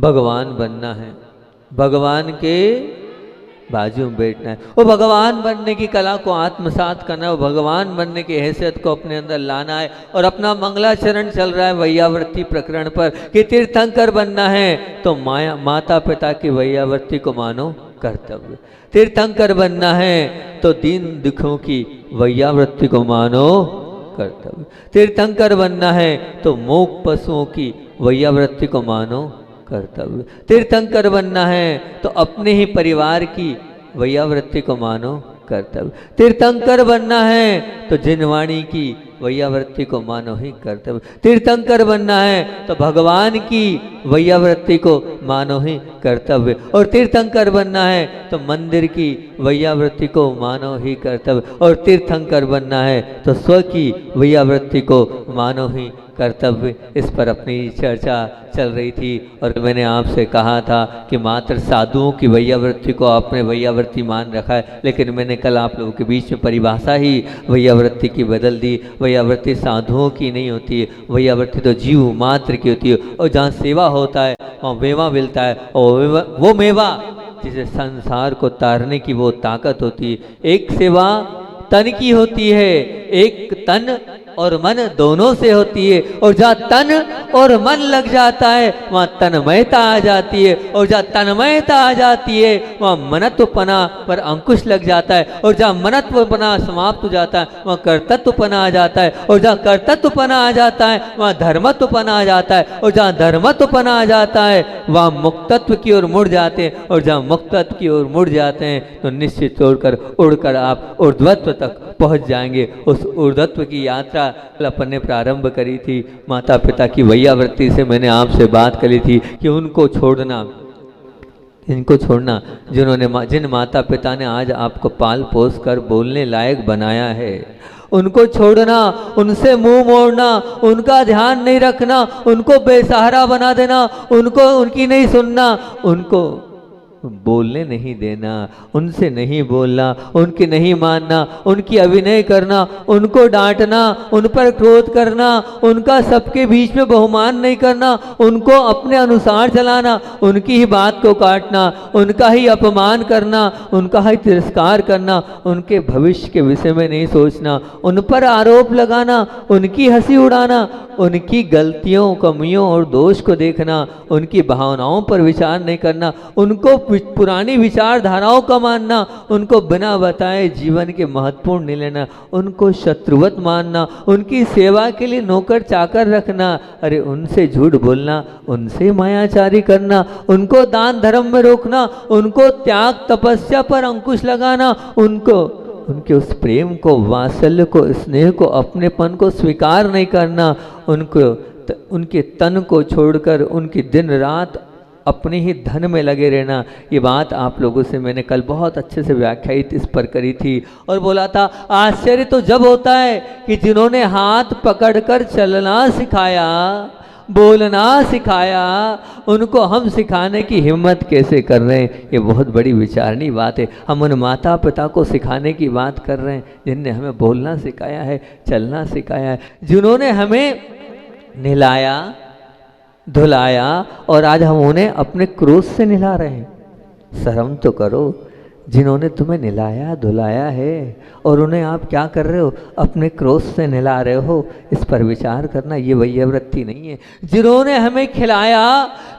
भगवान बनना है, भगवान के बाजू में बैठना है, वो भगवान बनने की कला को आत्मसात करना है, वो भगवान बनने की हैसियत को अपने अंदर लाना है। और अपना मंगलाचरण चल रहा है वैयावर्ती प्रकरण पर कि तीर्थंकर बनना है तो माता पिता की वैयावर्ती को मानो कर्तव्य, तीर्थंकर बनना है तो दीन दुखों की वैयावर्ती को मानो कर्तव्य, तीर्थंकर बनना है तो मूक पशुओं की वैयावर्ती को मानो कर्तव्य, तीर्थंकर बनना है तो अपने ही परिवार की वैयावृत्ति को मानो कर्तव्य, तीर्थंकर बनना है तो जिनवाणी की वैयावृत्ति को मानो ही कर्तव्य, तीर्थंकर बनना है तो भगवान की वैयावृत्ति को मानो ही कर्तव्य, और तीर्थंकर बनना है तो मंदिर की वैयावृत्ति को मानो ही कर्तव्य, और तीर्थंकर बनना है तो स्व की वैयावृत्ति को मानो ही कर्तव्य। इस पर अपनी चर्चा चल रही थी और मैंने आपसे कहा था कि मात्र साधुओं की वैयावृत्ति को आपने वैयावृत्ति मान रखा है, लेकिन मैंने कल आप लोगों के बीच में परिभाषा ही वैयावृत्ति की बदल दी। वैयावृत्ति साधुओं की नहीं होती है, वैयावृत्ति तो जीव मात्र की होती है, और जहाँ सेवा होता है वहाँ मेवा मिलता है, और वो मेवा जिसे संसार को तारने की वो ताकत होती है। एक सेवा तन की होती है, एक तन और मन दोनों से होती है, और जहाँ तन और मन लग जाता है वहाँ तन्मयता आ जाती है, और जहाँ तन्मयता आ जाती है वहाँ मनत्वपना पर अंकुश लग जाता है, और जहाँ मनत्वपना समाप्त हो जाता है वहाँ कर्तत्वपना आ जाता है, और जहाँ कर्तत्वपना आ जाता है वहाँ धर्मत्वपना आ जाता है, और जहाँ धर्मत्वपना आ जाता है वहाँ मुक्तत्व की ओर मुड़ जाते हैं, और जहाँ मुक्तत्व की ओर मुड़ जाते हैं तो निश्चित छोड़कर उड़कर आप ऊर्ध्वत्व तक पहुँच जाएंगे। उस ऊर्ध्वत्व की यात्रा अपन ने प्रारंभ करी थी माता पिता की वैयावृत्ति से। मैंने आपसे बात करी थी कि उनको छोड़ना, इनको छोड़ना जिन्होंने जिन माता पिता ने आज आपको पाल पोस कर बोलने लायक बनाया है, उनको छोड़ना, उनसे मुंह मोड़ना, उनका ध्यान नहीं रखना, उनको बेसहारा बना देना, उनको उनकी नहीं सुनना, उनको बोलने नहीं देना, उनसे नहीं बोलना, उनकी नहीं मानना, उनकी अभिनय करना, उनको डांटना, उन पर क्रोध करना, उनका सबके बीच में बहुमान नहीं करना, उनको अपने अनुसार चलाना, उनकी ही बात को काटना, उनका ही अपमान करना, उनका ही तिरस्कार करना, उनके भविष्य के विषय में नहीं सोचना, उन पर आरोप लगाना, उनकी हंसी उड़ाना, उनकी गलतियों कमियों और दोष को देखना, उनकी भावनाओं पर विचार नहीं करना, उनको पुरानी विचारधाराओं का मानना, उनको बिना बताए जीवन के महत्वपूर्ण नहीं लेना, उनको शत्रुवत मानना, उनकी सेवा के लिए नौकर चाकर रखना, अरे उनसे झूठ बोलना, उनसे मायाचारी करना, उनको दान धर्म में रोकना, उनको त्याग तपस्या पर अंकुश लगाना, उनको उनके उस प्रेम को, वात्सल्य को, स्नेह को, अपनेपन को स्वीकार नहीं करना, उनके तन को छोड़कर उनकी दिन रात अपने ही धन में लगे रहना। ये बात आप लोगों से मैंने कल बहुत अच्छे से व्याख्यायित इस पर करी थी और बोला था आश्चर्य तो जब होता है कि जिन्होंने हाथ पकड़कर चलना सिखाया, बोलना सिखाया, उनको हम सिखाने की हिम्मत कैसे कर रहे हैं। ये बहुत बड़ी विचारणी बात है। हम उन माता पिता को सिखाने की बात कर रहे हैं जिनने हमें बोलना सिखाया है, चलना सिखाया है, जिन्होंने हमें नहलाया धुलाया, और आज हम उन्हें अपने क्रोध से नहला रहे हैं। शर्म तो करो, जिन्होंने तुम्हें नहलाया धुलाया है और उन्हें आप क्या कर रहे हो, अपने क्रोध से नहला रहे हो। इस पर विचार करना, ये वैयावृत्ति नहीं है। जिन्होंने हमें खिलाया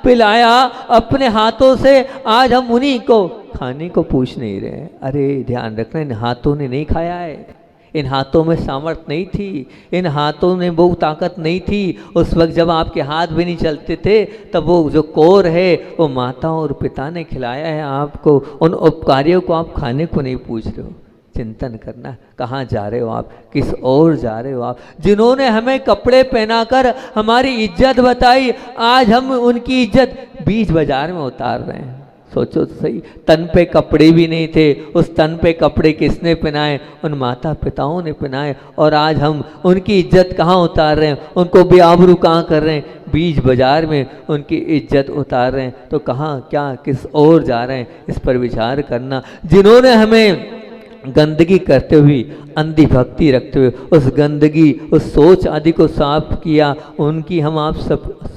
पिलाया अपने हाथों से, आज हम उन्हीं को खाने को पूछ नहीं रहे। अरे ध्यान रखना, इन हाथों ने नहीं खाया है, इन हाथों में सामर्थ्य नहीं थी, इन हाथों में वो ताकत नहीं थी। उस वक्त जब आपके हाथ भी नहीं चलते थे तब वो जो कोर है वो माता और पिता ने खिलाया है आपको। उन उपकारियों को आप खाने को नहीं पूछ रहे हो। चिंतन करना, कहाँ जा रहे हो आप, किस ओर जा रहे हो आप। जिन्होंने हमें कपड़े पहनाकर हमारी इज्जत बताई, आज हम उनकी इज्जत बीच बाजार में उतार रहे हैं। सोचो तो सही, तन पे कपड़े भी नहीं थे, उस तन पे कपड़े किसने पहनाए, उन माता पिताओं ने पहनाए, और आज हम उनकी इज्जत कहाँ उतार रहे हैं, उनको बेआबरू कहाँ कर रहे हैं, बीच बाजार में उनकी इज्जत उतार रहे हैं। तो कहाँ क्या किस ओर जा रहे हैं, इस पर विचार करना। जिन्होंने हमें गंदगी करते हुए, अंधी भक्ति रखते हुए उस गंदगी, उस सोच आदि को साफ किया। उनकी हम आप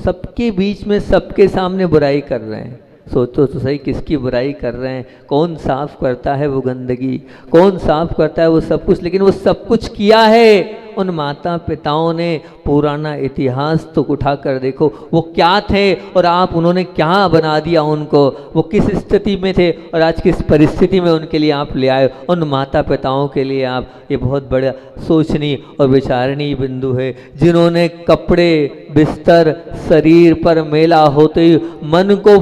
सबके बीच में, सबके सामने बुराई कर रहे हैं। सोचो तो सही, किसकी बुराई कर रहे हैं? कौन साफ करता है वो गंदगी? कौन साफ करता है वो सब कुछ? लेकिन वो सब कुछ किया है उन माता पिताओं ने। पुराना इतिहास तो उठा कर देखो, वो क्या थे और आप उन्होंने क्या बना दिया उनको। वो किस स्थिति में थे और आज किस परिस्थिति में उनके लिए आप ले आए। उन माता पिताओं के लिए आप, ये बहुत बड़ा सोचनीय और विचारणीय बिंदु है। जिन्होंने कपड़े, बिस्तर, शरीर पर मेला होते ही मन को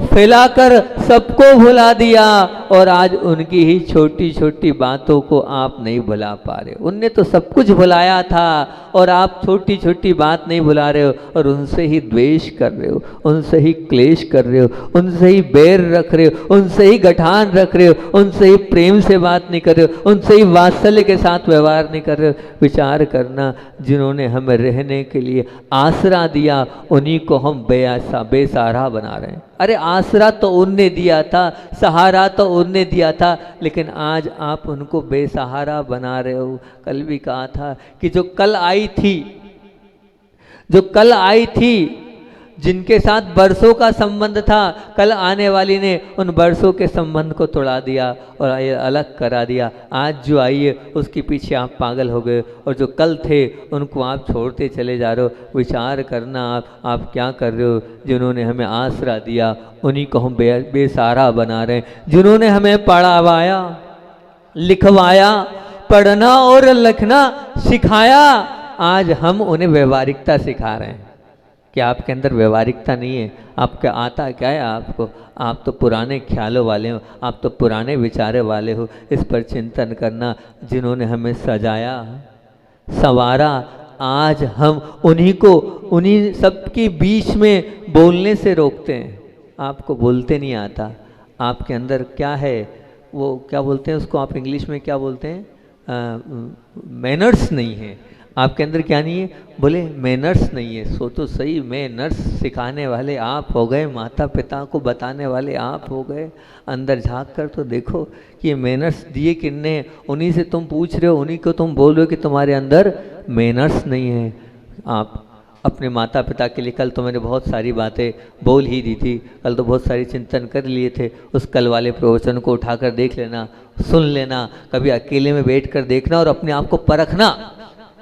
फैलाकर सबको भुला दिया, और आज उनकी ही छोटी छोटी बातों को आप नहीं भुला पा रहे हो। उनने तो सब कुछ भुलाया था और आप छोटी छोटी बात नहीं भुला रहे हो, और उनसे ही द्वेष कर रहे हो, उनसे ही क्लेश कर रहे हो, उनसे ही बैर रख रहे हो, उनसे ही गठान रख रहे हो, उनसे ही प्रेम से बात नहीं कर रहे हो, उनसे ही वात्सल्य के साथ व्यवहार नहीं कर रहे हो। विचार करना, जिन्होंने हमें रहने के लिए आसरा दिया, उन्हीं को हम बेसहारा बना रहे हैं। अरे आसरा तो उनने दिया था, सहारा तो उनने दिया था, लेकिन आज आप उनको बेसहारा बना रहे हो। कल भी कहा था कि जो कल आई थी, जिनके साथ बरसों का संबंध था, कल आने वाली ने उन बरसों के संबंध को तोड़ा दिया और अलग करा दिया। आज जो आई है उसके पीछे आप पागल हो गए, और जो कल थे उनको आप छोड़ते चले जा रहे हो। विचार करना आप क्या कर रहे हो। जिन्होंने हमें आसरा दिया उन्हीं को हम बेसहारा बना रहे हैं। जिन्होंने हमें पढ़ावाया, लिखवाया, पढ़ना और लिखना सिखाया, आज हम उन्हें व्यवहारिकता सिखा रहे हैं। क्या आपके अंदर व्यवहारिकता नहीं है? आपका आता क्या है आपको? आप तो पुराने ख्यालों वाले हो, आप तो पुराने विचारे वाले हो। इस पर चिंतन करना। जिन्होंने हमें सजाया, संवारा, आज हम उन्हीं सबके बीच में बोलने से रोकते हैं। आपको बोलते नहीं आता। आपके अंदर क्या है? वो क्या बोलते हैं उसको, आप इंग्लिश में क्या बोलते हैं? मैनर्स नहीं है। आपके अंदर क्या नहीं है? बोले मैनर्स नहीं है। सो तो सही, मैनर्स सिखाने वाले आप हो गए, माता पिता को बताने वाले आप हो गए। अंदर झांक कर तो देखो कि ये मैनर्स दिए किन्ने। उन्हीं से तुम पूछ रहे हो, उन्हीं को तुम बोल रहे हो कि तुम्हारे अंदर मैनर्स नहीं है। आप अपने माता पिता के लिए, कल तो मैंने बहुत सारी बातें बोल ही दी थी, कल तो बहुत सारी चिंतन कर लिए थे। उस कल वाले प्रवचन को उठाकर देख लेना, सुन लेना, कभी अकेले में बैठ कर देखना और अपने आप को परखना।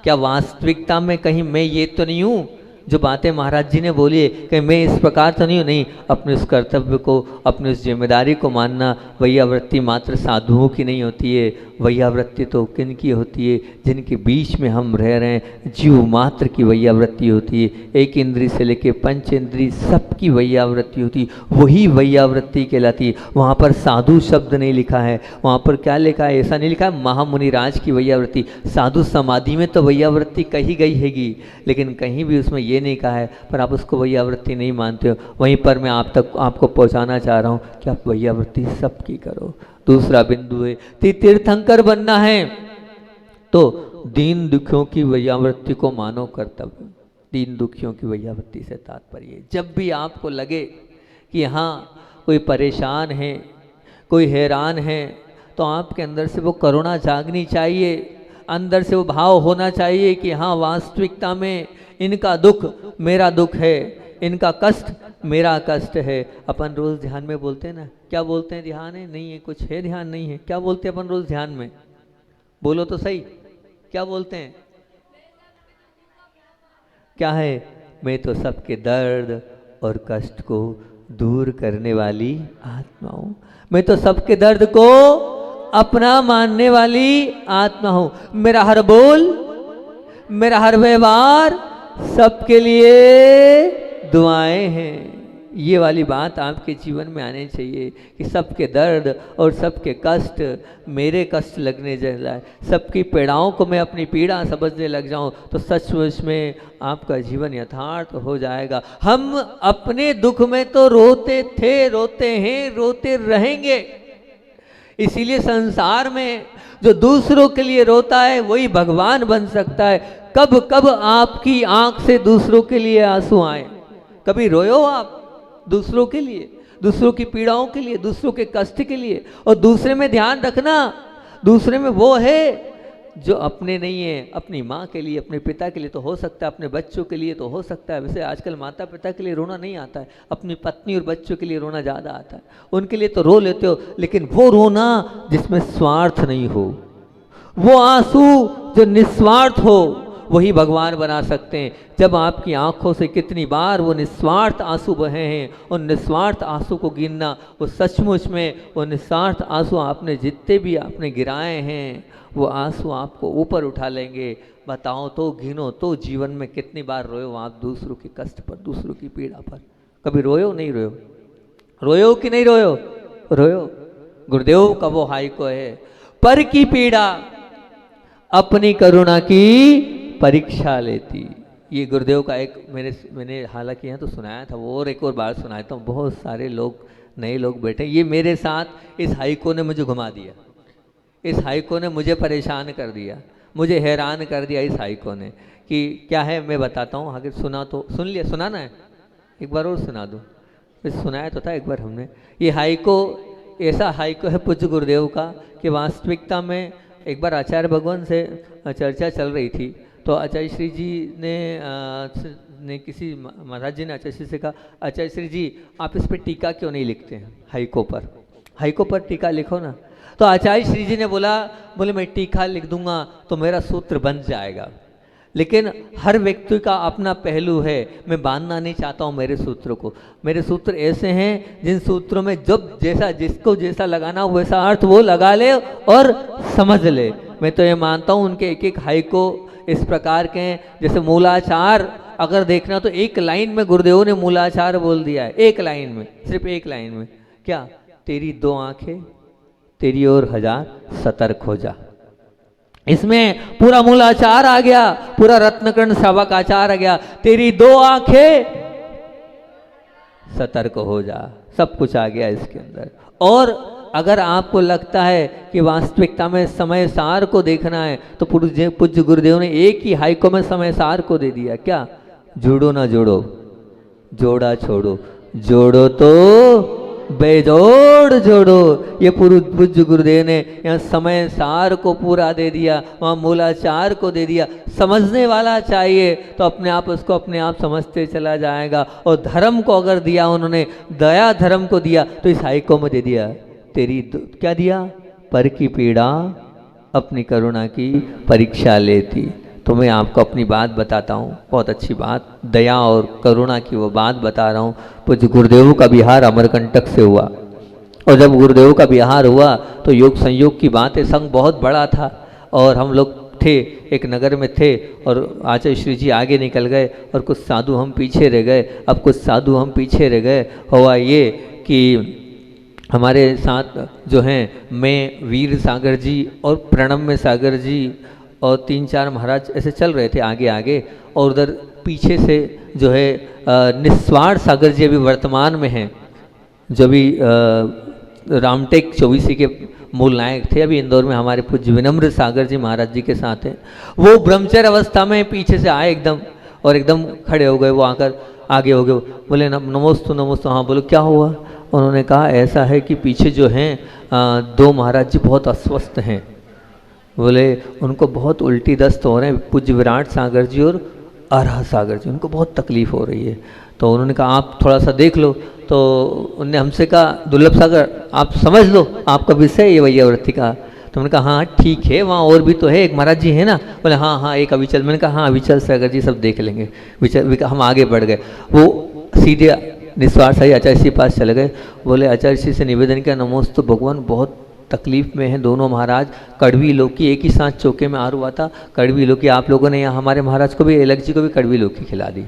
क्या वास्तविकता में कहीं मैं ये तो नहीं हूँ जो बातें महाराज जी ने बोली है, कहीं मैं इस प्रकार तो नहीं हूँ? नहीं, अपने उस कर्तव्य को, अपनी उस जिम्मेदारी को मानना। वैयावृत्ति मात्र साधुओं की नहीं होती है, वैयावृत्ति तो किन की होती है? जिनके बीच में हम रह रहे हैं, जीव मात्र की वैयावृत्ति होती है। एक इंद्री से लेके पंच इंद्री सबकी वैयावृत्ति होती है, वही वैयावृत्ति कहलाती है। वहाँ पर साधु शब्द नहीं लिखा है, वहाँ पर क्या लिखा है? ऐसा नहीं लिखा है महामुनि राज की वैयावृत्ति। साधु समाधि में तो वैयावृत्ति कही गई हैगी, लेकिन कहीं भी उसमें ये नहीं कहा है, पर आप उसको वैयावृत्ति नहीं मानते हो। वहीं पर मैं आपको पहुँचाना चाह रहा हूँ कि आप वैयावृत्ति सबकी करो। दूसरा बिंदु है, तीर्थंकर बनना है तो दीन दुखियों की वैयावृत्ति को मानो कर्तव्य। दीन दुखियों की वैयावृत्ति से तात्पर्य, जब भी आपको लगे कि हाँ कोई परेशान है, कोई हैरान है, तो आपके अंदर से वो करुणा जागनी चाहिए, अंदर से वो भाव होना चाहिए कि हाँ वास्तविकता में इनका दुख मेरा दुख है, इनका कष्ट मेरा कष्ट है। अपन रोज ध्यान में बोलते हैं ना, क्या बोलते हैं? ध्यान है नहीं है, कुछ है ध्यान नहीं है, क्या बोलते हैं अपन रोज ध्यान में? बोलो तो सही, क्या बोलते हैं? क्या है? मैं तो सबके दर्द और कष्ट को दूर करने वाली आत्मा हूँ, मैं तो सबके दर्द को अपना मानने वाली आत्मा हूँ। मेरा हर बोल, मेरा हर व्यवहार सबके लिए दुआएं हैं। ये वाली बात आपके जीवन में आनी चाहिए कि सबके दर्द और सबके कष्ट मेरे कष्ट लगने जाए, सबकी पीड़ाओं को मैं अपनी पीड़ा समझने लग जाऊं, तो सचमुच में आपका जीवन यथार्थ हो जाएगा। हम अपने दुख में तो रोते थे, रोते हैं, रोते रहेंगे। इसीलिए संसार में जो दूसरों के लिए रोता है वही भगवान बन सकता है। कब कब आपकी आंख से दूसरों के लिए आंसू आए? कभी रोयो आप दूसरों के लिए? दूसरों की पीड़ाओं के लिए, दूसरों के कष्ट के लिए। और दूसरे में ध्यान रखना, दूसरे में वो है जो अपने नहीं है, अपनी माँ के लिए, अपने पिता के लिए तो हो सकता है, अपने बच्चों के लिए तो हो सकता है। वैसे आजकल माता पिता के लिए रोना नहीं आता है, अपनी पत्नी और बच्चों के लिए रोना ज़्यादा आता है। उनके लिए तो रो लेते हो, लेकिन वो रोना जिसमें स्वार्थ नहीं हो, वो आंसू जो निस्वार्थ हो, वही भगवान बना सकते हैं। जब आपकी आंखों से कितनी बार वो निस्वार्थ आंसू बहे हैं, उन निस्वार्थ आंसू को गिनना, वो सचमुच में वो निस्वार्थ आंसू आपने जितने भी आपने गिराए हैं, वो आंसू आपको ऊपर उठा लेंगे। बताओ तो, गिनो तो, जीवन में कितनी बार रोए हो आप दूसरों के कष्ट पर, दूसरों की पीड़ा पर? कभी रोए हो? नहीं रोए हो? रोए हो कि नहीं रोए हो? रोए हो। गुरुदेव का वो हाइको है, पर की पीड़ा अपनी करुणा की परीक्षा लेती। ये गुरुदेव का एक मैंने हालांकि यहाँ तो सुनाया था, वो और एक और बार सुनाया था। बहुत सारे लोग, नए लोग बैठे, ये मेरे साथ इस हाइको ने मुझे घुमा दिया, इस हाइको ने मुझे परेशान कर दिया, मुझे हैरान कर दिया इस हाइको ने। कि क्या है मैं बताता हूँ, अगर सुना तो सुन लिया, सुनाना है एक बार और सुना दूँ? फिर सुनाया तो था एक बार हमने। ये हाइको ऐसा हाइको है पूज्य गुरुदेव का कि वास्तविकता में एक बार आचार्य भगवान से चर्चा चल रही थी, तो आचार्य श्री जी ने किसी महाराज जी ने आचार्य श्री से कहा, आचार्य श्री जी आप इस पर टीका क्यों नहीं लिखते हैं? हाइको पर टीका लिखो ना। तो आचार्य श्री जी ने बोले मैं टीका लिख दूंगा तो मेरा सूत्र बन जाएगा, लेकिन हर व्यक्ति का अपना पहलू है, मैं बांधना नहीं चाहता हूँ मेरे सूत्र को। मेरे सूत्र ऐसे हैं जिन सूत्रों में जब जैसा जिसको जैसा लगाना वैसा अर्थ वो लगा ले और समझ ले। मैं तो ये मानता हूँ उनके एक एक हाइको इस प्रकार के हैं, जैसे मूलाचार अगर देखना तो एक लाइन में गुरुदेव ने मूलाचार बोल दिया है, एक लाइन में, सिर्फ एक लाइन में। क्या? तेरी दो आंखें तेरी ओर हजार सतर्क हो जा। इसमें पूरा मूलाचार आ गया, पूरा रत्नकर्ण शावक आचार आ गया। तेरी दो आंखें सतर्क हो जा, सब कुछ आ गया इसके अंदर। और अगर आपको लगता है कि वास्तविकता में समय सार को देखना है तो पूज्य गुरुदेव ने एक ही हाइको में समय सार को दे दिया। क्या? जोड़ो ना जोड़ो, जोड़ा छोड़ो, जोड़ो तो बेजोड़ जोड़ो। ये पूज्य गुरुदेव ने यहाँ समय सार को पूरा दे दिया, वहाँ मूलाचार को दे दिया। समझने वाला चाहिए तो अपने आप उसको अपने आप समझते चला जाएगा। और धर्म को अगर दिया उन्होंने, दया धर्म को दिया, तो इस हाइको में दे दिया। तेरी क्या दिया? पर की पीड़ा अपनी करुणा की परीक्षा लेती। तो मैं आपको अपनी बात बताता हूँ, बहुत अच्छी बात, दया और करुणा की वो बात बता रहा हूँ। पूज्य गुरुदेव का विहार अमरकंटक से हुआ, और जब गुरुदेव का विहार हुआ तो योग संयोग की बात है, संघ बहुत बड़ा था और हम लोग थे, एक नगर में थे, और आचार्य श्री जी आगे निकल गए और कुछ साधु हम पीछे रह गए। अब कुछ साधु हम पीछे रह गए, हुआ ये कि हमारे साथ जो हैं मैं, वीर सागर जी और प्रणम्य सागर जी और 3-4 महाराज ऐसे चल रहे थे आगे आगे, और उधर पीछे से जो है निस्वार्थ सागर जी अभी वर्तमान में हैं, जो भी रामटेक 24 के मूल नायक थे, अभी इंदौर में हमारे पूज्य विनम्र सागर जी महाराज जी के साथ हैं। वो ब्रह्मचर्य अवस्था में पीछे से आए एकदम, और एकदम खड़े हो गए। वो आकर आगे हो गए, बोले नमोस्तु नमोस्तु। हाँ बोलो क्या हुआ? उन्होंने कहा ऐसा है कि पीछे जो हैं 2 महाराज जी बहुत अस्वस्थ हैं। बोले उनको बहुत उल्टी दस्त हो रहे हैं, पूज्य विराट सागर जी और आरह सागर जी, उनको बहुत तकलीफ़ हो रही है। तो उन्होंने कहा आप थोड़ा सा देख लो। तो उनने हमसे कहा दुर्लभ सागर आप समझ लो, आपका विषय ये वैयावृत्ति का। तो मैंने कहा हाँ ठीक है, वहाँ और भी तो है, एक महाराज जी है ना? बोले हाँ हाँ एक अविचल। मैंने कहा हाँ अविचल सागर जी सब देख लेंगे। हम आगे बढ़ गए, वो सीधे निस्वार्थ ही आचार्य श्री पास चले गए। बोले आचार्य श्री से निवेदन किया, नमोस्तु भगवान बहुत तकलीफ में हैं दोनों महाराज, कड़वी लौकी एक ही साथ चौके में आर हुआ था, कड़वी लौकी आप लोगों ने यहाँ हमारे महाराज को भी, अलग जी को भी कड़वी लौकी खिला दी,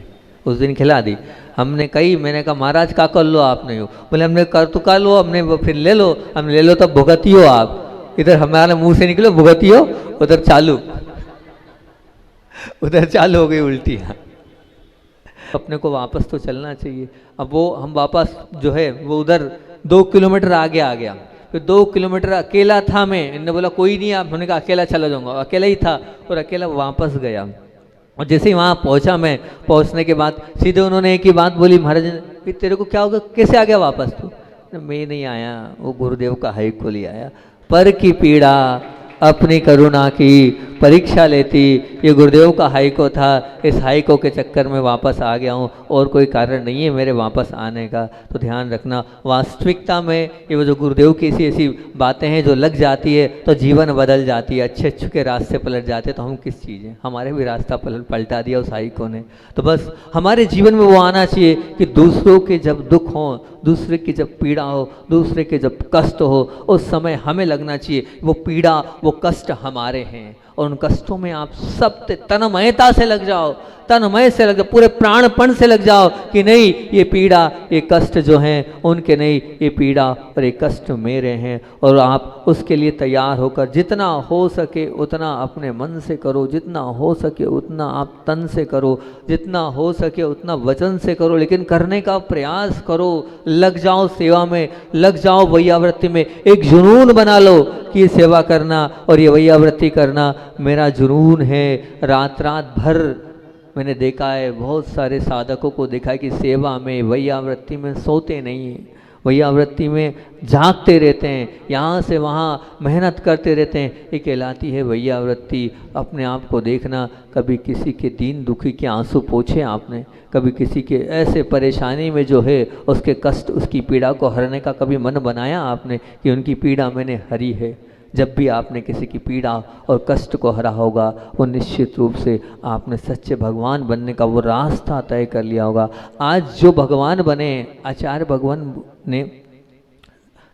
उस दिन खिला दी। हमने कही, मैंने कहा महाराज का कर लो आप नहीं हो? बोले हमने कर तो कर लो, हमने फिर ले लो, हम ले लो तब भुगती हो आप। इधर हमारे मुंह से निकलो भुगती हो, उधर चालू हो गई उल्टी। अपने को वापस तो चलना चाहिए। अब वो हम वापस जो है वो उधर 2 किलोमीटर आगे आ गया, फिर 2 किलोमीटर अकेला था मैं। इन्होंने बोला कोई नहीं आप, मैंने कहा अकेला चला जाऊंगा, अकेला ही था और अकेला वापस गया। और जैसे ही वहाँ पहुँचा मैं, पहुँचने के बाद सीधे उन्होंने एक ही बात बोली, महाराज ने तेरे को क्या होगा, कैसे आ गया वापस? मैं नहीं आया, वो गुरुदेव का हाइको ले आया। पर की पीड़ा अपनी करुणा की परीक्षा लेती, ये गुरुदेव का हाइको था। इस हाइको के चक्कर में वापस आ गया हूँ, और कोई कारण नहीं है मेरे वापस आने का। तो ध्यान रखना, वास्तविकता में ये वो जो गुरुदेव की ऐसी ऐसी बातें हैं जो लग जाती है तो जीवन बदल जाती है, अच्छे अच्छे के रास्ते पलट जाते हैं। तो हम किस चीज़ हैं, हमारे भी रास्ता पलटा दिया उस हाइको ने। तो बस हमारे जीवन में वो आना चाहिए कि दूसरों के जब दुख हो, दूसरे की जब पीड़ा हो, दूसरे के जब कष्ट हो, उस समय हमें लगना चाहिए वो पीड़ा वो कष्ट हमारे हैं, और उन कष्टों में आप सब तन्मयता से लग जाओ, तन्मय से लग जाओ, पूरे प्राणपण से लग जाओ कि नहीं ये पीड़ा ये कष्ट जो हैं उनके नहीं, ये पीड़ा और ये कष्ट मेरे हैं। और आप उसके लिए तैयार होकर जितना हो सके उतना अपने मन से करो, जितना हो सके उतना आप तन से करो, जितना हो सके उतना वचन से करो, लेकिन करने का प्रयास करो। लग जाओ सेवा में, लग जाओ वैयावृत्ति में, एक जुनून बना लो कि ये सेवा करना और ये वैयावृत्ति करना मेरा जुनून है। रात रात भर मैंने देखा है, बहुत सारे साधकों को देखा है कि सेवा में वैयावृत्ति में सोते नहीं हैं, वैयावृत्ति में झांकते रहते हैं, यहाँ से वहाँ मेहनत करते रहते हैं। ये कहलाती है वैयावृत्ति। अपने आप को देखना, कभी किसी के दीन दुखी के आंसू पोंछे आपने, कभी किसी के ऐसे परेशानी में जो है उसके कष्ट उसकी पीड़ा को हरने का कभी मन बनाया आपने कि उनकी पीड़ा मैंने हरी है? जब भी आपने किसी की पीड़ा और कष्ट को हरा होगा, वो निश्चित रूप से आपने सच्चे भगवान बनने का वो रास्ता तय कर लिया होगा। आज जो भगवान बने, आचार्य भगवान ने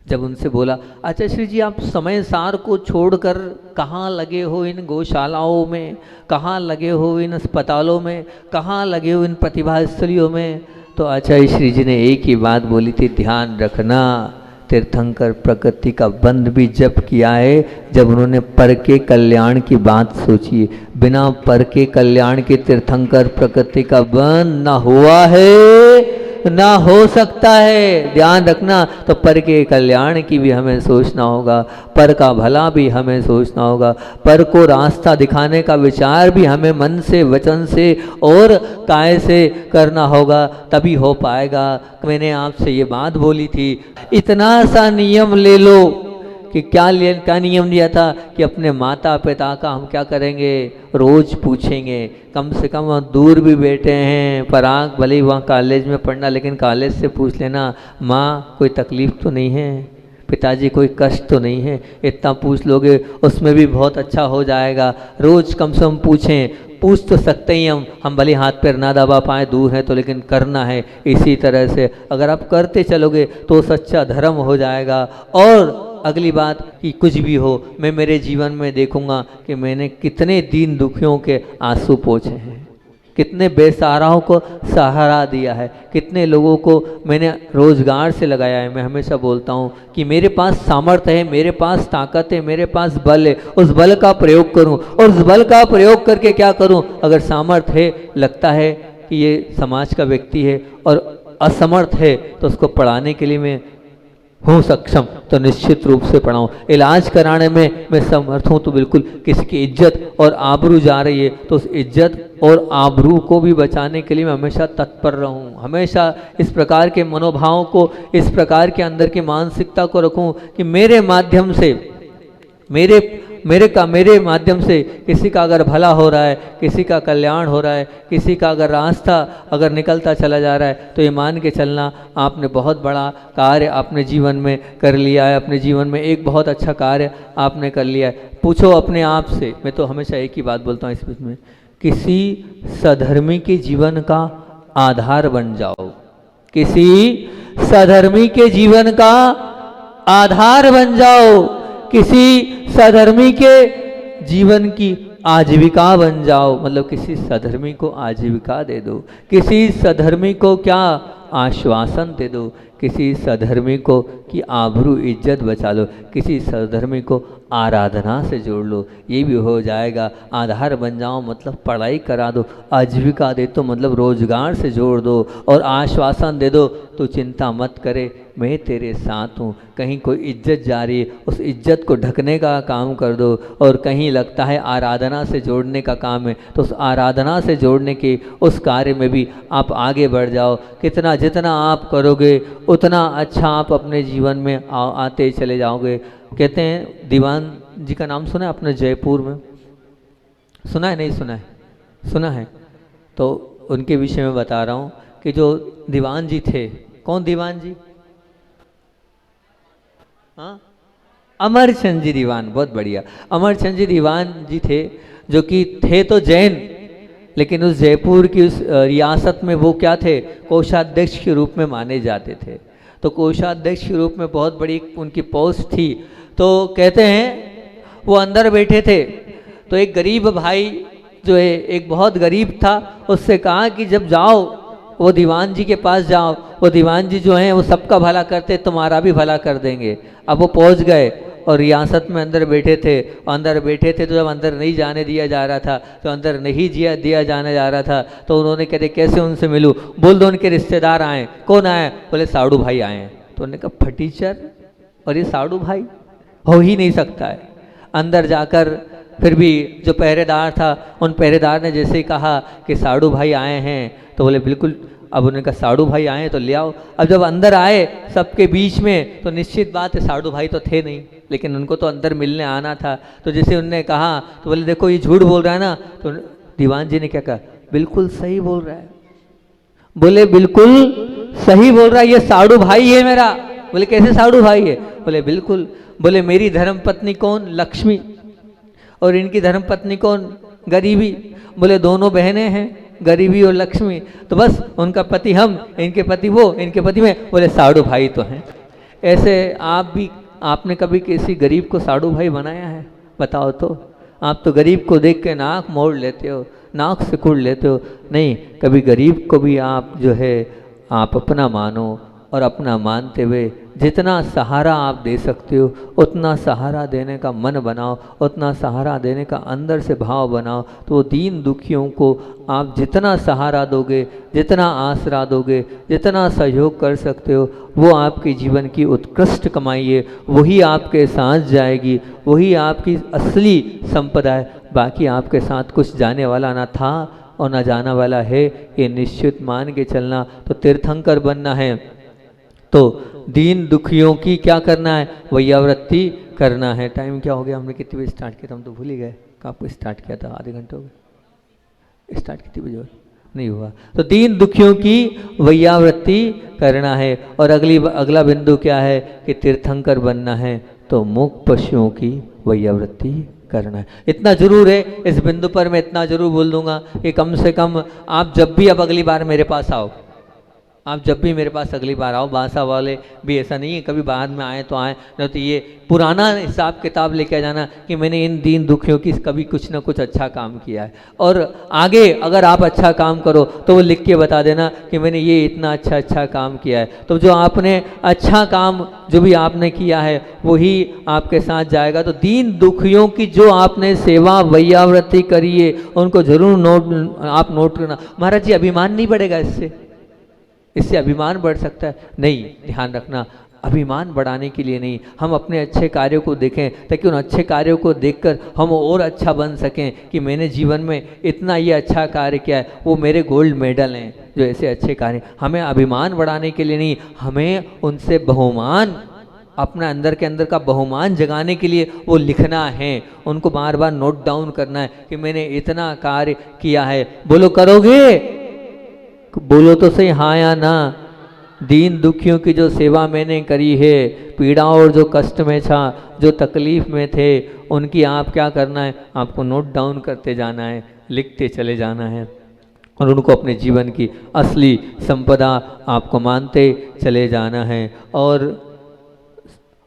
जब उनसे बोला, आचार्य श्री जी आप समय सार को छोड़कर कहाँ लगे हो इन गौशालाओं में, कहाँ लगे हो इन अस्पतालों में, कहाँ लगे हो इन प्रतिभा स्थलियों में? तो आचार्य श्री जी ने एक ही बात बोली थी, ध्यान रखना तीर्थंकर प्रकृति का बंध भी जब किया है जब उन्होंने पर के कल्याण की बात सोची। बिना पर के कल्याण के तीर्थंकर प्रकृति का बंध ना हुआ है ना हो सकता है। ध्यान रखना, तो पर के कल्याण की भी हमें सोचना होगा, पर का भला भी हमें सोचना होगा, पर को रास्ता दिखाने का विचार भी हमें मन से वचन से और काय से करना होगा, तभी हो पाएगा। मैंने आपसे ये बात बोली थी, इतना सा नियम ले लो कि क्या नियम लिया था कि अपने माता पिता का हम क्या करेंगे, रोज पूछेंगे। कम से कम वहाँ दूर भी बैठे हैं, पराग भले ही वहाँ कॉलेज में पढ़ना, लेकिन कॉलेज से पूछ लेना, माँ कोई तकलीफ़ तो नहीं है, पिताजी कोई कष्ट तो नहीं है। इतना पूछ लोगे उसमें भी बहुत अच्छा हो जाएगा। रोज़ कम से कम पूछें, पूछ तो सकते ही हम भले हाथ पैर ना दबा पाएँ, दूर है तो, लेकिन करना है। इसी तरह से अगर आप करते चलोगे तो सच्चा धर्म हो जाएगा। और अगली बात कि कुछ भी हो, मैं मेरे जीवन में देखूंगा कि मैंने कितने दीन दुखियों के आंसू पोंछे हैं, कितने बेसहाराओं को सहारा दिया है, कितने लोगों को मैंने रोजगार से लगाया है। मैं हमेशा बोलता हूँ कि मेरे पास सामर्थ्य है, मेरे पास ताकत है, मेरे पास बल है, उस बल का प्रयोग करूँ। और उस बल का प्रयोग करके क्या करूँ, अगर सामर्थ्य है, लगता है कि ये समाज का व्यक्ति है और असमर्थ है, तो उसको पढ़ाने के लिए मैं हूँ सक्षम, तो निश्चित रूप से पढ़ाऊँ। इलाज कराने में मैं समर्थ हूँ तो बिल्कुल, किसी की इज्जत और आबरू जा रही है तो उस इज्जत और आबरू को भी बचाने के लिए मैं हमेशा तत्पर रहूँ। हमेशा इस प्रकार के मनोभावों को, इस प्रकार के अंदर की मानसिकता को रखूँ कि मेरे माध्यम से मेरे माध्यम से किसी का अगर भला हो रहा है, किसी का कल्याण हो रहा है, किसी का अगर रास्ता अगर निकलता चला जा रहा है, तो ये मान के चलना आपने बहुत बड़ा कार्य अपने जीवन में कर लिया है, अपने जीवन में एक बहुत अच्छा कार्य आपने कर लिया है। पूछो अपने आप से, मैं तो हमेशा एक ही बात बोलता हूँ इस बीच में, किसी सधर्मी के जीवन का आधार बन जाओ, किसी सधर्मी के जीवन का आधार बन जाओ, किसी सधर्मी के जीवन की आजीविका बन जाओ। मतलब किसी सधर्मी को आजीविका दे दो, किसी सधर्मी को क्या आश्वासन दे दो, किसी सधर्मी को की आबरू इज्जत बचा लो, किसी सधर्मी को आराधना से जोड़ लो, ये भी हो जाएगा। आधार बन जाओ मतलब पढ़ाई करा दो, आजीविका दे तो मतलब रोजगार से जोड़ दो, और आश्वासन दे दो तो चिंता मत करे, मैं तेरे साथ हूँ। कहीं कोई इज्जत जा रही है, उस इज्जत को ढकने का काम कर दो, और कहीं लगता है आराधना आराधना से जोड़ने का काम है, तो उस आराधना से जोड़ने के उस कार्य में भी आप आगे बढ़ जाओ। कितना जितना आप करोगे उतना अच्छा आप अपने जीवन में आते चले जाओगे। कहते हैं दीवान जी का नाम सुना है आपने? जयपुर में सुना है? नहीं सुना है? सुना है। तो उनके विषय में बता रहा हूँ कि जो दीवान जी थे, कौन दीवान जी? हाँ, अमरचंद जी दीवान, बहुत बढ़िया। अमरचंद जी दीवान जी थे, जो कि थे तो जैन, लेकिन उस जयपुर की उस रियासत में वो क्या थे? कोषाध्यक्ष के रूप में माने जाते थे। तो कोषाध्यक्ष के रूप में बहुत बड़ी उनकी पोस्ट थी। तो कहते हैं वो अंदर बैठे थे, तो एक गरीब भाई जो है, एक बहुत गरीब था, उससे कहा कि जब जाओ वो दीवान जी के पास जाओ, वो दीवान जी जो हैं वो सबका भला करते, तुम्हारा भी भला कर देंगे। अब वो पहुंच गए और रियासत में अंदर बैठे थे, तो जब अंदर नहीं जाने दिया जा रहा था, तो अंदर नहीं दिया जाने जा रहा था, तो उन्होंने कहते कैसे उनसे मिलूं? बोल दो उनके रिश्तेदार आए। कौन आए? बोले साड़ू भाई आए हैं। तो उन्होंने कहा फटीचर, और ये साड़ू भाई हो ही नहीं सकता है। अंदर जाकर फिर भी जो पहरेदार था, उन पहरेदार ने जैसे ही कहा कि साड़ू भाई आए हैं, तो बोले बिल्कुल। अब उन्होंने कहा साड़ू भाई आए हैं तो ले आओ। अब जब अंदर आए सबके बीच में, तो निश्चित बात है साड़ू भाई तो थे नहीं, लेकिन उनको तो अंदर मिलने आना था। तो जैसे उनने कहा तो बोले देखो ये झूठ बोल रहा है ना। तो दीवान जी ने क्या कहा? बिल्कुल सही बोल रहा है। बोले बिल्कुल सही बोल रहा है, ये साड़ू भाई है मेरा। बोले कैसे साड़ू भाई है? बोले बिल्कुल। बोले मेरी धर्मपत्नी कौन? लक्ष्मी। और इनकी धर्मपत्नी कौन? गरीबी। बोले दोनों बहनें हैं, गरीबी और लक्ष्मी। तो बस उनका पति हम, इनके पति वो, इनके पति मैं। बोले साड़ू भाई तो हैं। ऐसे आप भी, आपने कभी किसी गरीब को साड़ू भाई बनाया है? बताओ तो। आप तो गरीब को देख के नाक मोड़ लेते हो, नाक सिकुड़ लेते हो। नहीं, कभी गरीब को भी आप जो है आप अपना मानो, और अपना मानते हुए जितना सहारा आप दे सकते हो उतना सहारा देने का मन बनाओ, उतना सहारा देने का अंदर से भाव बनाओ। तो वो दीन दुखियों को आप जितना सहारा दोगे, जितना आसरा दोगे, जितना सहयोग कर सकते हो, वो आपके जीवन की उत्कृष्ट कमाई है। वही आपके साथ जाएगी, वही आपकी असली संपदा है। बाकी आपके साथ कुछ जाने वाला ना था और ना जाना वाला है, ये निश्चित मान के चलना। तो तीर्थंकर बनना है तो दीन दुखियों की क्या करना है? वैयावृत्ति करना है। टाइम क्या हो गया? हमने कितने बजे स्टार्ट किया था? हम तो भूल ही गए। कब स्टार्ट किया था? आधे घंटे हो गए। स्टार्ट कितने बजे? नहीं हुआ। तो दीन दुखियों की वैयावृत्ति करना है। और अगला बिंदु क्या है कि तीर्थंकर बनना है तो मूक पशुओं की वैयावृत्ति करना है। इतना जरूर है, इस बिंदु पर मैं इतना जरूर बोल दूंगा कि कम से कम आप जब भी अब अगली बार मेरे पास आओ, आप जब भी मेरे पास अगली बार आओ, बासा वाले भी ऐसा नहीं है कभी बाद में आए तो आए, नहीं तो ये पुराना हिसाब किताब लेके आ जाना कि मैंने इन दीन दुखियों की कभी कुछ ना कुछ अच्छा काम किया है। और आगे अगर आप अच्छा काम करो तो वो लिख के बता देना कि मैंने ये इतना अच्छा काम किया है। तो जो आपने अच्छा काम जो भी आपने किया है वही आपके साथ जाएगा। तो दीन दुखियों की जो आपने सेवा वैयावृत्ति करी है उनको जरूर आप नोट करना। महाराज जी अभिमान नहीं बढ़ेगा इससे अभिमान बढ़ सकता है? नहीं, ध्यान रखना, अभिमान बढ़ाने के लिए नहीं, हम अपने अच्छे कार्यों को देखें ताकि उन अच्छे कार्यों को देखकर हम और अच्छा बन सकें कि मैंने जीवन में इतना ये अच्छा कार्य किया है, वो मेरे गोल्ड मेडल हैं जो ऐसे अच्छे कार्य। हमें अभिमान बढ़ाने के लिए नहीं, हमें उनसे बहुमान, अपना अंदर के अंदर का बहुमान जगाने के लिए वो लिखना है, उनको बार बार नोट डाउन करना है कि मैंने इतना कार्य किया है। बोलो करोगे? बोलो तो सही हाँ या ना। दीन दुखियों की जो सेवा मैंने करी है, पीड़ा और जो कष्ट में था, जो तकलीफ में थे, उनकी आप क्या करना है? आपको नोट डाउन करते जाना है, लिखते चले जाना है और उनको अपने जीवन की असली संपदा आपको मानते चले जाना है।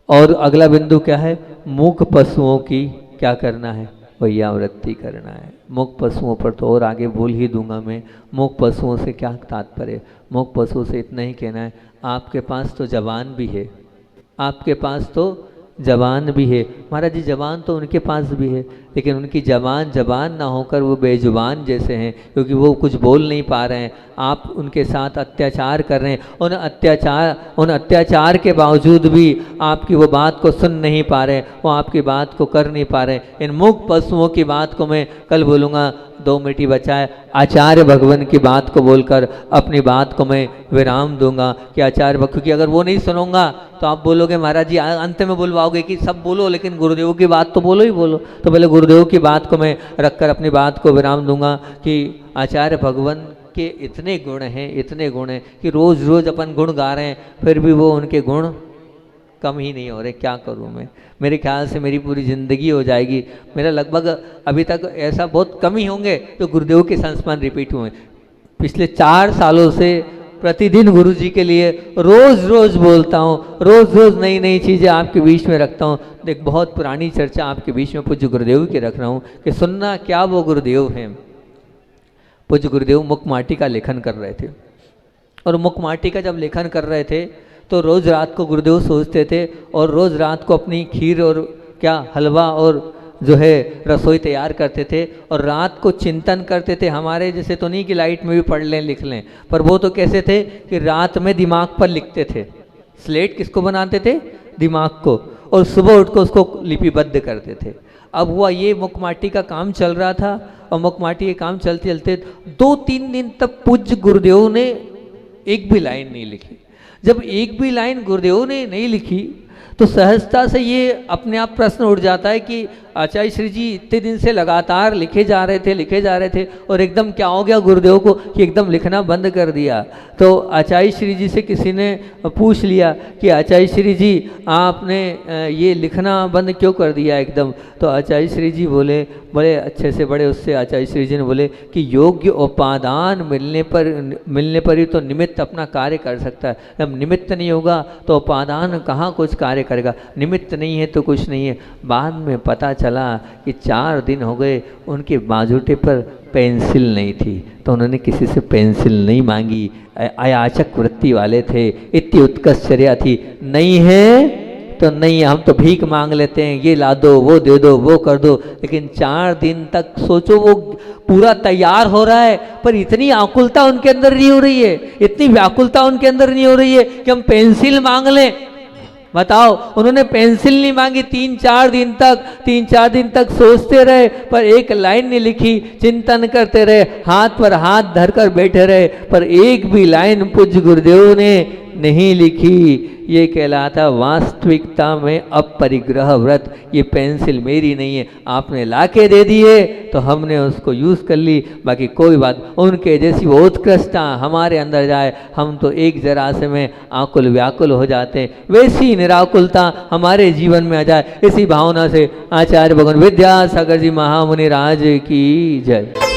और अगला बिंदु क्या है? मूक पशुओं की क्या करना है? वैयावृत्ति करना है। मूक पशुओं पर तो और आगे बोल ही दूंगा मैं। मूक पशुओं से क्या तात्पर्य? मूक पशुओं से इतना ही कहना है, आपके पास तो जबान भी है, आपके पास तो जबान भी है। महाराज जी जबान तो उनके पास भी है, लेकिन उनकी जबान ना होकर वो बेजुबान जैसे हैं, क्योंकि वो कुछ बोल नहीं पा रहे हैं। आप उनके साथ अत्याचार कर रहे हैं, उन अत्याचार के बावजूद भी आपकी वो बात को सुन नहीं पा रहे, वो आपकी बात को कर नहीं पा रहे। इन मूक पशुओं की बात को मैं कल बोलूँगा, 2 मिनट बचाए आचार्य भगवान की बात को बोलकर अपनी बात को मैं विराम दूंगा कि आचार्य भगवान, क्योंकि अगर वो नहीं सुनूंगा तो आप बोलोगे महाराज जी अंत में बुलवाओगे कि सब बोलो लेकिन गुरुदेव की बात तो बोलो ही बोलो। तो पहले गुरुदेव की बात को मैं रखकर अपनी बात को विराम दूंगा कि आचार्य भगवान के इतने गुण हैं कि रोज़ रोज़ अपन गुण गा रहे हैं, फिर भी वो उनके गुण कम ही नहीं हो रहे। क्या करूं मैं? मेरे ख्याल से मेरी पूरी ज़िंदगी हो जाएगी, मेरा लगभग अभी तक ऐसा बहुत कम ही होंगे तो गुरुदेव के संस्मरण रिपीट हुए। पिछले 4 सालों से प्रतिदिन गुरु जी के लिए रोज़ रोज़ बोलता हूँ, रोज़ रोज़ नई नई चीज़ें आपके बीच में रखता हूँ। एक बहुत पुरानी चर्चा आपके बीच में पूज्य गुरुदेव की रख रहा हूँ कि सुनना क्या वो गुरुदेव हैं। पूज्य गुरुदेव मुकमाटी का लेखन कर रहे थे, और मुकमाटी का जब लेखन कर रहे थे तो रोज़ रात को गुरुदेव सोचते थे, और रोज़ रात को अपनी खीर और क्या हलवा और जो है रसोई तैयार करते थे, और रात को चिंतन करते थे। हमारे जैसे तो नहीं कि लाइट में भी पढ़ लें लिख लें, पर वो तो कैसे थे कि रात में दिमाग पर लिखते थे। स्लेट किसको बनाते थे? दिमाग को, और सुबह उठ कर उसको लिपिबद्ध करते थे। अब हुआ ये, मुकमाटी का काम चल रहा था, और मुकमाटी के काम चलते चलते 2-3 दिन तक पूज्य गुरुदेव ने एक भी लाइन नहीं लिखी। जब एक भी लाइन गुरुदेव ने नहीं लिखी तो सहजता से ये अपने आप प्रश्न उठ जाता है कि आचार्य श्री जी इतने दिन से लगातार लिखे जा रहे थे और एकदम क्या हो गया गुरुदेव को कि एकदम लिखना बंद कर दिया। तो आचार्य श्री जी से किसी ने पूछ लिया कि आचार्य श्री जी आपने ये लिखना बंद क्यों कर दिया एकदम? तो आचार्य श्री जी बोले, बड़े अच्छे से बड़े उससे आचार्य श्री जी ने बोले कि योग्य उपादान मिलने पर ही तो निमित्त अपना कार्य कर सकता है। जब निमित्त नहीं होगा तो उपादान कहाँ कुछ कार्य करेगा? निमित्त नहीं है तो कुछ नहीं है। बाद में पता चला कि 4 दिन हो गए उनके बाजूटे पर पेंसिल नहीं थी, तो उन्होंने किसी से पेंसिल नहीं मांगी। अयाचक वृत्ति वाले थे, इतनी उत्कर्षचर्या थी। नहीं है तो नहीं, हम तो भीख मांग लेते हैं, ये ला दो, वो दे दो, वो कर दो। लेकिन 4 दिन तक सोचो, वो पूरा तैयार हो रहा है पर इतनी आकुलता उनके अंदर नहीं हो रही है, इतनी व्याकुलता उनके अंदर नहीं हो रही है कि हम पेंसिल मांग लें। बताओ, उन्होंने पेंसिल नहीं मांगी। 3-4 दिन तक सोचते रहे पर एक लाइन नहीं लिखी। चिंतन करते रहे, हाथ पर हाथ धरकर बैठे रहे, पर एक भी लाइन पूज्य गुरुदेव ने नहीं लिखी। ये कहलाता वास्तविकता में अपरिग्रह व्रत। ये पेंसिल मेरी नहीं है, आपने लाके दे दिए तो हमने उसको यूज़ कर ली, बाकी कोई बात। उनके जैसी वो उत्कृष्टता हमारे अंदर जाए, हम तो एक जरा से में आकुल व्याकुल हो जाते हैं, वैसी निराकुलता हमारे जीवन में आ जाए। इसी भावना से आचार्य भगवान विद्यासागर जी महामुनि राज की जय।